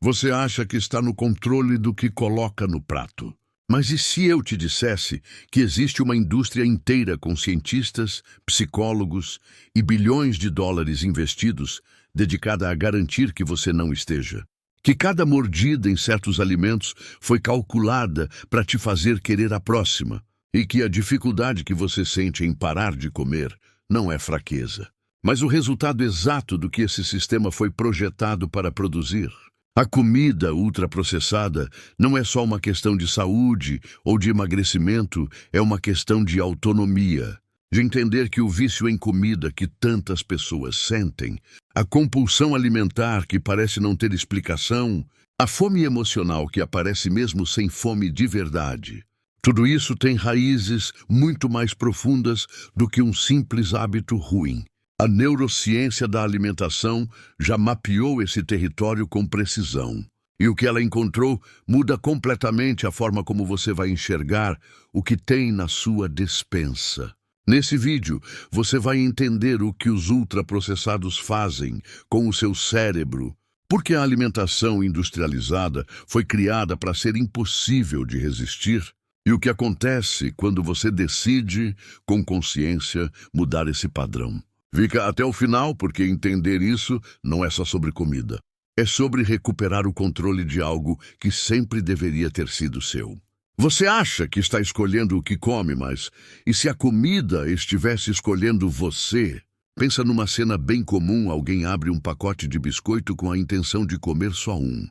Você acha que está no controle do que coloca no prato. Mas e se eu te dissesse que existe uma indústria inteira com cientistas, psicólogos e bilhões de dólares investidos dedicada a garantir que você não esteja? Que cada mordida em certos alimentos foi calculada para te fazer querer a próxima e que a dificuldade que você sente em parar de comer não é fraqueza, mas o resultado exato do que esse sistema foi projetado para produzir. A comida ultraprocessada não é só uma questão de saúde ou de emagrecimento, é uma questão de autonomia, de entender que o vício em comida que tantas pessoas sentem, a compulsão alimentar que parece não ter explicação, a fome emocional que aparece mesmo sem fome de verdade. Tudo isso tem raízes muito mais profundas do que um simples hábito ruim. A neurociência da alimentação já mapeou esse território com precisão. E o que ela encontrou muda completamente a forma como você vai enxergar o que tem na sua despensa. Nesse vídeo, você vai entender o que os ultraprocessados fazem com o seu cérebro, porque a alimentação industrializada foi criada para ser impossível de resistir, e o que acontece quando você decide, com consciência, mudar esse padrão. Fica até o final, porque entender isso não é só sobre comida. É sobre recuperar o controle de algo que sempre deveria ter sido seu. Você acha que está escolhendo o que come, mas e se a comida estivesse escolhendo você? Pensa numa cena bem comum: alguém abre um pacote de biscoito com a intenção de comer só um.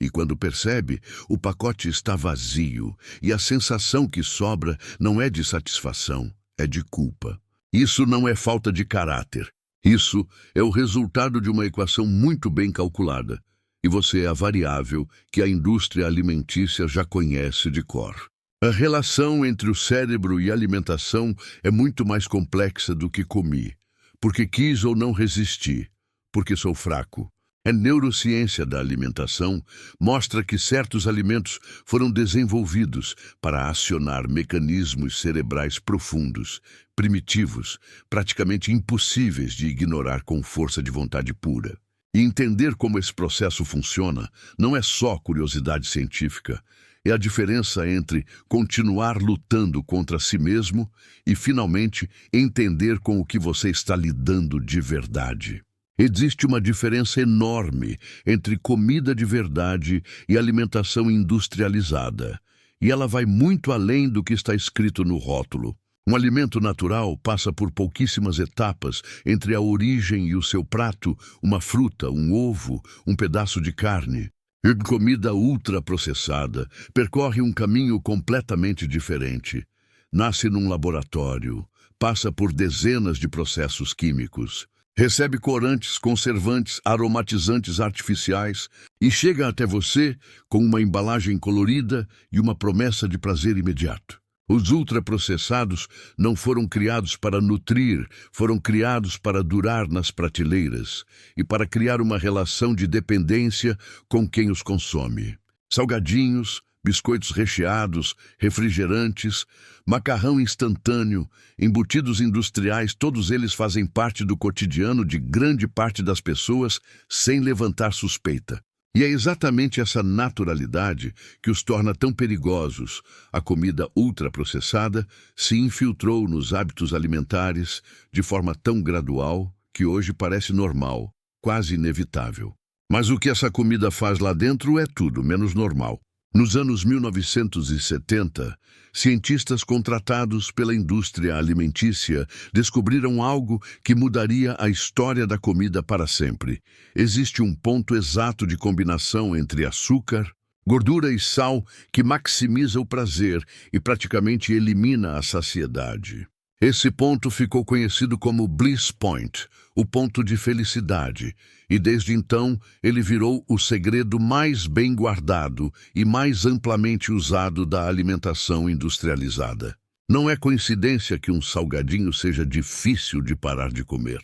E quando percebe, o pacote está vazio, e a sensação que sobra não é de satisfação, é de culpa. Isso não é falta de caráter. Isso é o resultado de uma equação muito bem calculada. E você é a variável que a indústria alimentícia já conhece de cor. A relação entre o cérebro e a alimentação é muito mais complexa do que comi, porque quis ou não resisti, porque sou fraco. A neurociência da alimentação mostra que certos alimentos foram desenvolvidos para acionar mecanismos cerebrais profundos, primitivos, praticamente impossíveis de ignorar com força de vontade pura. E entender como esse processo funciona não é só curiosidade científica, é a diferença entre continuar lutando contra si mesmo e, finalmente, entender com o que você está lidando de verdade. Existe uma diferença enorme entre comida de verdade e alimentação industrializada, e ela vai muito além do que está escrito no rótulo. Um alimento natural passa por pouquíssimas etapas entre a origem e o seu prato: uma fruta, um ovo, um pedaço de carne. E comida ultraprocessada percorre um caminho completamente diferente. Nasce num laboratório, passa por dezenas de processos químicos, recebe corantes, conservantes, aromatizantes artificiais e chega até você com uma embalagem colorida e uma promessa de prazer imediato. Os ultraprocessados não foram criados para nutrir, foram criados para durar nas prateleiras e para criar uma relação de dependência com quem os consome. Salgadinhos, biscoitos recheados, refrigerantes, macarrão instantâneo, embutidos industriais, todos eles fazem parte do cotidiano de grande parte das pessoas sem levantar suspeita. E é exatamente essa naturalidade que os torna tão perigosos. A comida ultraprocessada se infiltrou nos hábitos alimentares de forma tão gradual que hoje parece normal, quase inevitável. Mas o que essa comida faz lá dentro é tudo menos normal. Nos anos 1970, cientistas contratados pela indústria alimentícia descobriram algo que mudaria a história da comida para sempre. Existe um ponto exato de combinação entre açúcar, gordura e sal que maximiza o prazer e praticamente elimina a saciedade. Esse ponto ficou conhecido como Bliss Point, o ponto de felicidade, e desde então ele virou o segredo mais bem guardado e mais amplamente usado da alimentação industrializada. Não é coincidência que um salgadinho seja difícil de parar de comer.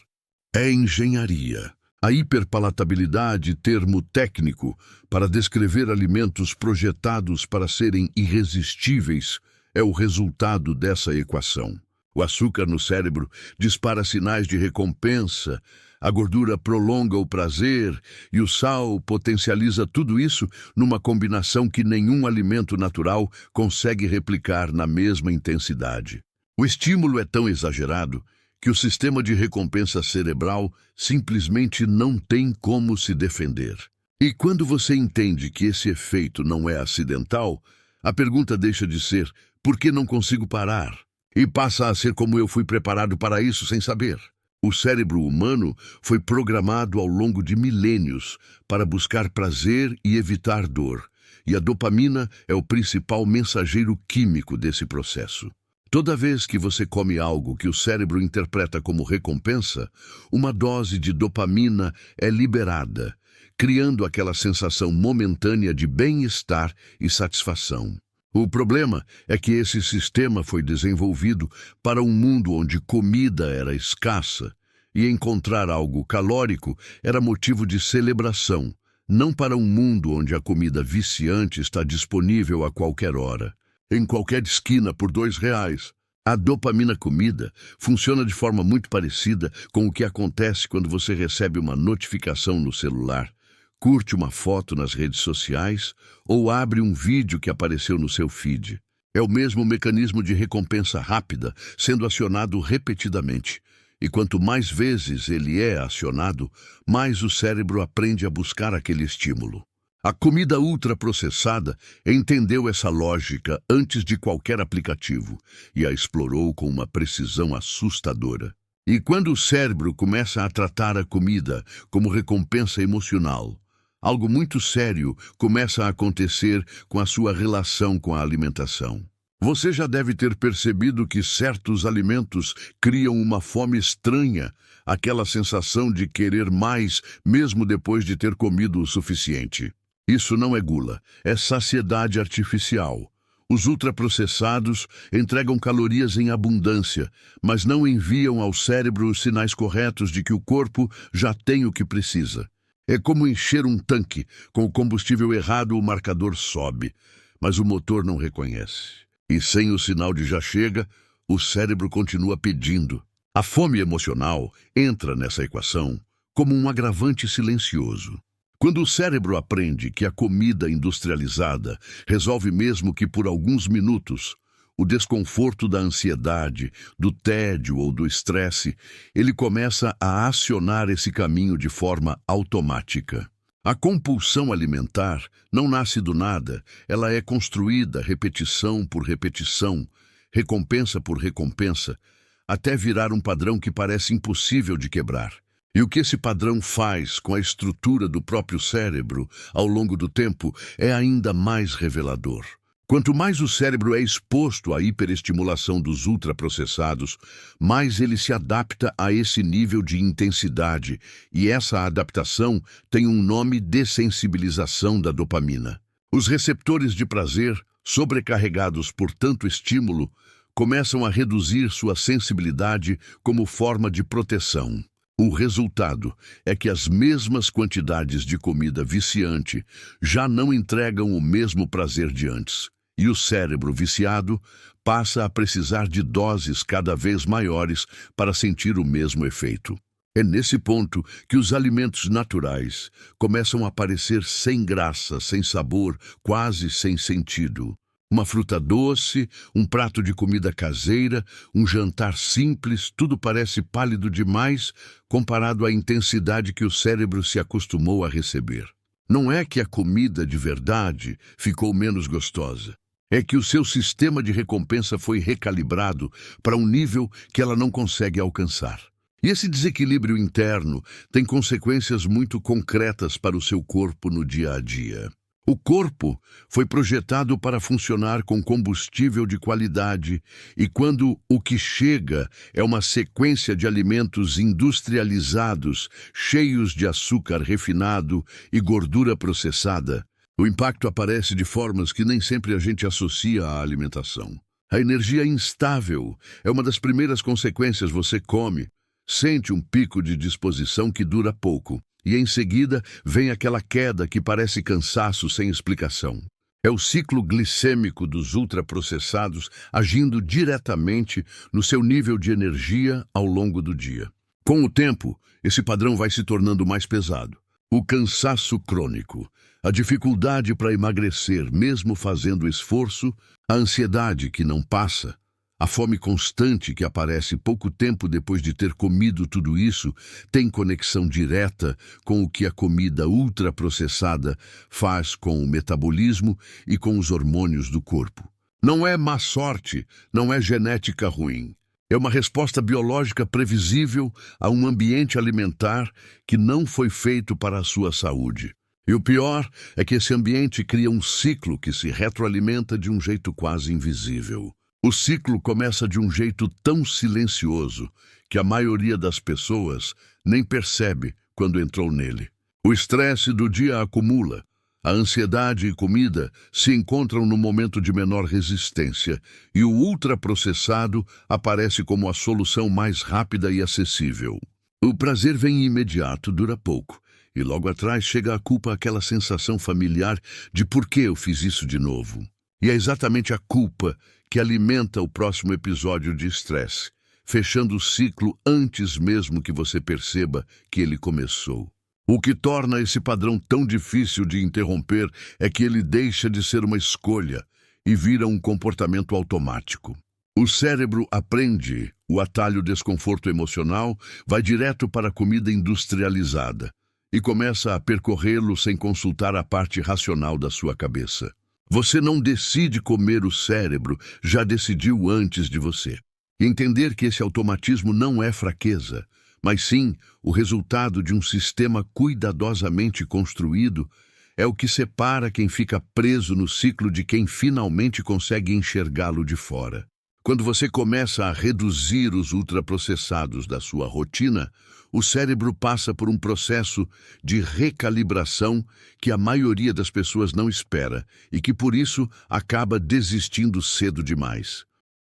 É engenharia. A hiperpalatabilidade, termo técnico para descrever alimentos projetados para serem irresistíveis, é o resultado dessa equação. O açúcar no cérebro dispara sinais de recompensa, A gordura prolonga o prazer e o sal potencializa tudo isso numa combinação que nenhum alimento natural consegue replicar na mesma intensidade. O estímulo é tão exagerado que o sistema de recompensa cerebral simplesmente não tem como se defender. E quando você entende que esse efeito não é acidental, a pergunta deixa de ser "por que não consigo parar?" e passa a ser "como eu fui preparado para isso sem saber?" O cérebro humano foi programado ao longo de milênios para buscar prazer e evitar dor, e a dopamina é o principal mensageiro químico desse processo. Toda vez que você come algo que o cérebro interpreta como recompensa, uma dose de dopamina é liberada, criando aquela sensação momentânea de bem-estar e satisfação. O problema é que esse sistema foi desenvolvido para um mundo onde comida era escassa e encontrar algo calórico era motivo de celebração, não para um mundo onde a comida viciante está disponível a qualquer hora, em qualquer esquina por R$ 2. A dopamina comida funciona de forma muito parecida com o que acontece quando você recebe uma notificação no celular, curte uma foto nas redes sociais ou abre um vídeo que apareceu no seu feed. É o mesmo mecanismo de recompensa rápida sendo acionado repetidamente. E quanto mais vezes ele é acionado, mais o cérebro aprende a buscar aquele estímulo. A comida ultraprocessada entendeu essa lógica antes de qualquer aplicativo e a explorou com uma precisão assustadora. E quando o cérebro começa a tratar a comida como recompensa emocional, algo muito sério começa a acontecer com a sua relação com a alimentação. Você já deve ter percebido que certos alimentos criam uma fome estranha, aquela sensação de querer mais mesmo depois de ter comido o suficiente. Isso não é gula, é saciedade artificial. Os ultraprocessados entregam calorias em abundância, mas não enviam ao cérebro os sinais corretos de que o corpo já tem o que precisa. É como encher um tanque. Com o combustível errado, o marcador sobe, mas o motor não reconhece. E sem o sinal de já chega, o cérebro continua pedindo. A fome emocional entra nessa equação como um agravante silencioso. Quando o cérebro aprende que a comida industrializada resolve mesmo que por alguns minutos o desconforto da ansiedade, do tédio ou do estresse, ele começa a acionar esse caminho de forma automática. A compulsão alimentar não nasce do nada, ela é construída repetição por repetição, recompensa por recompensa, até virar um padrão que parece impossível de quebrar. E o que esse padrão faz com a estrutura do próprio cérebro ao longo do tempo é ainda mais revelador. Quanto mais o cérebro é exposto à hiperestimulação dos ultraprocessados, mais ele se adapta a esse nível de intensidade, e essa adaptação tem um nome: dessensibilização da dopamina. Os receptores de prazer, sobrecarregados por tanto estímulo, começam a reduzir sua sensibilidade como forma de proteção. O resultado é que as mesmas quantidades de comida viciante já não entregam o mesmo prazer de antes, e o cérebro viciado passa a precisar de doses cada vez maiores para sentir o mesmo efeito. É nesse ponto que os alimentos naturais começam a parecer sem graça, sem sabor, quase sem sentido. Uma fruta doce, um prato de comida caseira, um jantar simples, tudo parece pálido demais comparado à intensidade que o cérebro se acostumou a receber. Não é que a comida de verdade ficou menos gostosa. É que o seu sistema de recompensa foi recalibrado para um nível que ela não consegue alcançar. E esse desequilíbrio interno tem consequências muito concretas para o seu corpo no dia a dia. O corpo foi projetado para funcionar com combustível de qualidade, e quando o que chega é uma sequência de alimentos industrializados, cheios de açúcar refinado e gordura processada, o impacto aparece de formas que nem sempre a gente associa à alimentação. A energia instável é uma das primeiras consequências. Você come, sente um pico de disposição que dura pouco, e em seguida vem aquela queda que parece cansaço sem explicação. É o ciclo glicêmico dos ultraprocessados agindo diretamente no seu nível de energia ao longo do dia. Com o tempo, esse padrão vai se tornando mais pesado. O cansaço crônico, a dificuldade para emagrecer mesmo fazendo esforço, a ansiedade que não passa, a fome constante que aparece pouco tempo depois de ter comido tudo isso tem conexão direta com o que a comida ultraprocessada faz com o metabolismo e com os hormônios do corpo. Não é má sorte, não é genética ruim. É uma resposta biológica previsível a um ambiente alimentar que não foi feito para a sua saúde. E o pior é que esse ambiente cria um ciclo que se retroalimenta de um jeito quase invisível. O ciclo começa de um jeito tão silencioso que a maioria das pessoas nem percebe quando entrou nele. O estresse do dia acumula. A ansiedade e comida se encontram no momento de menor resistência e o ultraprocessado aparece como a solução mais rápida e acessível. O prazer vem imediato, dura pouco, e logo atrás chega a culpa, aquela sensação familiar de por que eu fiz isso de novo. E é exatamente a culpa que alimenta o próximo episódio de estresse, fechando o ciclo antes mesmo que você perceba que ele começou. O que torna esse padrão tão difícil de interromper é que ele deixa de ser uma escolha e vira um comportamento automático. O cérebro aprende o atalho desconforto emocional, vai direto para a comida industrializada e começa a percorrê-lo sem consultar a parte racional da sua cabeça. Você não decide comer, o cérebro já decidiu antes de você. Entender que esse automatismo não é fraqueza, mas sim o resultado de um sistema cuidadosamente construído, é o que separa quem fica preso no ciclo de quem finalmente consegue enxergá-lo de fora. Quando você começa a reduzir os ultraprocessados da sua rotina, o cérebro passa por um processo de recalibração que a maioria das pessoas não espera e que, por isso, acaba desistindo cedo demais.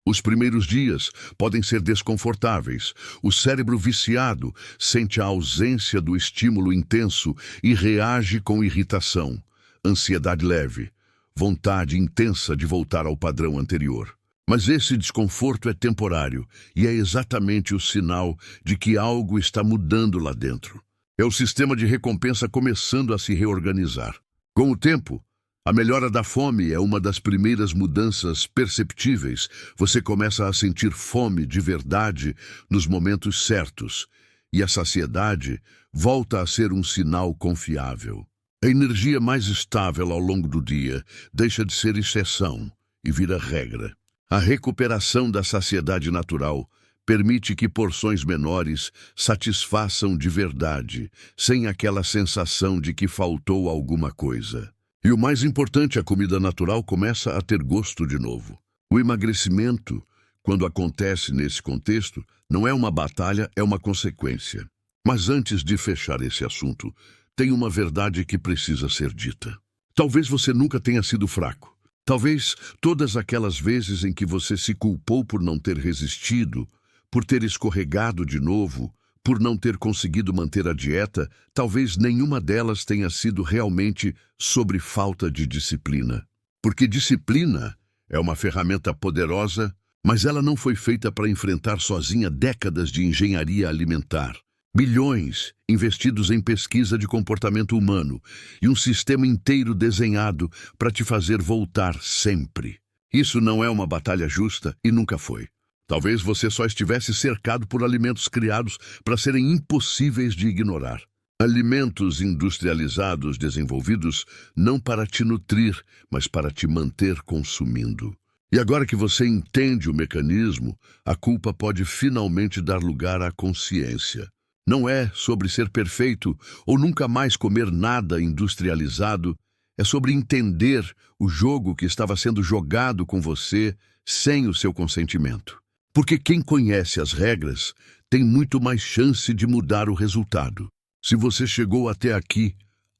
Os primeiros dias podem ser desconfortáveis. O cérebro viciado sente a ausência do estímulo intenso e reage com irritação, ansiedade leve, vontade intensa de voltar ao padrão anterior. Mas esse desconforto é temporário e é exatamente o sinal de que algo está mudando lá dentro. É o sistema de recompensa começando a se reorganizar. Com o tempo, a melhora da fome é uma das primeiras mudanças perceptíveis. Você começa a sentir fome de verdade nos momentos certos, e a saciedade volta a ser um sinal confiável. A energia mais estável ao longo do dia deixa de ser exceção e vira regra. A recuperação da saciedade natural permite que porções menores satisfaçam de verdade, sem aquela sensação de que faltou alguma coisa. E o mais importante, a comida natural começa a ter gosto de novo. O emagrecimento, quando acontece nesse contexto, não é uma batalha, é uma consequência. Mas antes de fechar esse assunto, tem uma verdade que precisa ser dita. Talvez você nunca tenha sido fraco. Talvez todas aquelas vezes em que você se culpou por não ter resistido, por ter escorregado de novo, por não ter conseguido manter a dieta, talvez nenhuma delas tenha sido realmente sobre falta de disciplina. Porque disciplina é uma ferramenta poderosa, mas ela não foi feita para enfrentar sozinha décadas de engenharia alimentar. Bilhões investidos em pesquisa de comportamento humano e um sistema inteiro desenhado para te fazer voltar sempre. Isso não é uma batalha justa e nunca foi. Talvez você só estivesse cercado por alimentos criados para serem impossíveis de ignorar. Alimentos industrializados desenvolvidos não para te nutrir, mas para te manter consumindo. E agora que você entende o mecanismo, a culpa pode finalmente dar lugar à consciência. Não é sobre ser perfeito ou nunca mais comer nada industrializado, é sobre entender o jogo que estava sendo jogado com você sem o seu consentimento. Porque quem conhece as regras tem muito mais chance de mudar o resultado. Se você chegou até aqui,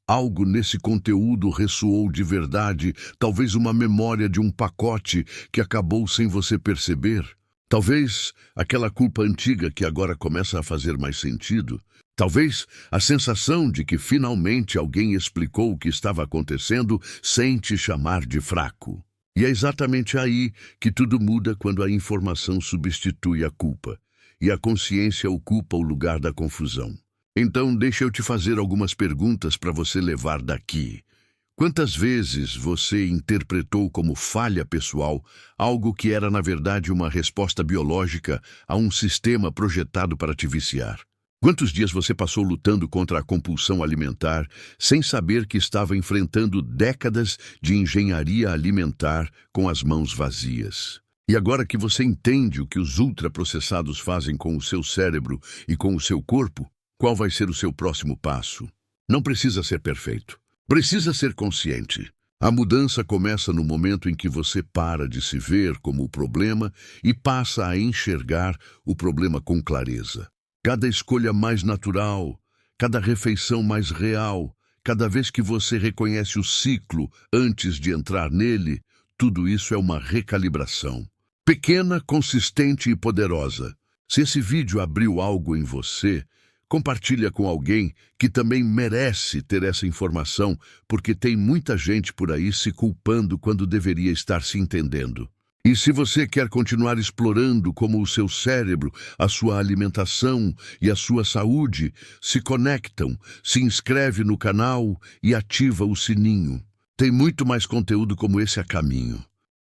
algo nesse conteúdo ressoou de verdade, talvez uma memória de um pacote que acabou sem você perceber. Talvez aquela culpa antiga que agora começa a fazer mais sentido. Talvez a sensação de que finalmente alguém explicou o que estava acontecendo sem te chamar de fraco. E é exatamente aí que tudo muda quando a informação substitui a culpa. e a consciência ocupa o lugar da confusão. Então, deixa eu te fazer algumas perguntas para você levar daqui. Quantas vezes você interpretou como falha pessoal algo que era, na verdade, uma resposta biológica a um sistema projetado para te viciar? Quantos dias você passou lutando contra a compulsão alimentar sem saber que estava enfrentando décadas de engenharia alimentar com as mãos vazias? E agora que você entende o que os ultraprocessados fazem com o seu cérebro e com o seu corpo, qual vai ser o seu próximo passo? Não precisa ser perfeito. Precisa ser consciente. A mudança começa no momento em que você para de se ver como o problema e passa a enxergar o problema com clareza. Cada escolha mais natural, cada refeição mais real, cada vez que você reconhece o ciclo antes de entrar nele, tudo isso é uma recalibração. Pequena, consistente e poderosa. Se esse vídeo abriu algo em você, compartilha com alguém que também merece ter essa informação, porque tem muita gente por aí se culpando quando deveria estar se entendendo. E se você quer continuar explorando como o seu cérebro, a sua alimentação e a sua saúde se conectam, se inscreve no canal e ativa o sininho. Tem muito mais conteúdo como esse a caminho.